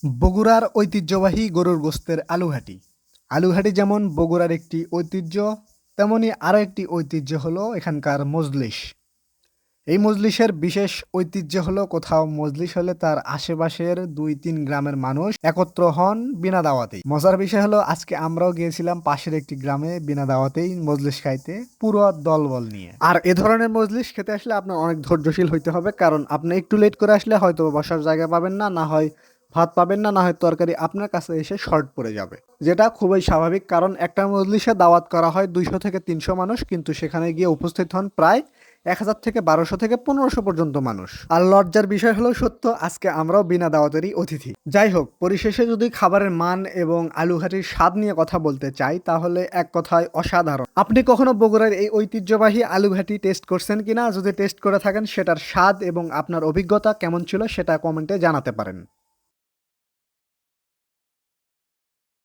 বগুড়ার ঐতিহ্যবাহী গরুর গোশতের আলুঘাটি। আলুঘাটি যেমন বগুড়ার একটি ঐতিহ্য, তেমনি আরও একটি ঐতিহ্য হলো এখানকার মজলিস। এই মজলিসের বিশেষ ঐতিহ্য হলো কোথাও মজলিস হলে তার আশেপাশের ২-৩ গ্রামের মানুষ একত্র হন বিনা দাওয়াতেই। মজার বিষয় হলো আজকে আমরাও গিয়েছিলাম পাশের একটি গ্রামে বিনা দাওয়াতেই মজলিস খাইতে, পুরো দলবল নিয়ে। আর এ ধরনের মজলিস খেতে আসলে আপনার অনেক ধৈর্যশীল হইতে হবে, কারণ আপনি একটু লেট করে আসলে হয়তো বসার জায়গা পাবেন না, না হয় ভাত পাবেন না, না হয় তরকারি আপনার কাছে এসে শর্ট পড়ে যাবে। যেটা খুবই স্বাভাবিক, কারণ একটা মজলিসে দাওয়াত করা হয় ২০০ থেকে ৩০০ মানুষ, কিন্তু সেখানে গিয়ে উপস্থিত হন প্রায় ১,০০০ থেকে ১,২০০ থেকে ১৫০০ পর্যন্ত মানুষ। আর লজ্জার বিষয় হলো সত্য, আজকে আমরাও বিনা দাওয়াতেরই অতিথি। যাই হোক, পরিশেষে যদি খাবারের মান এবং আলুঘাটির স্বাদ নিয়ে কথা বলতে চাই, তাহলে এক কথায় অসাধারণ। আপনি কখনো বগুড়ার এই ঐতিহ্যবাহী আলুঘাটি টেস্ট করছেন কিনা? যদি টেস্ট করে থাকেন, সেটার স্বাদ এবং আপনার অভিজ্ঞতা কেমন ছিল সেটা কমেন্টে জানাতে পারেন।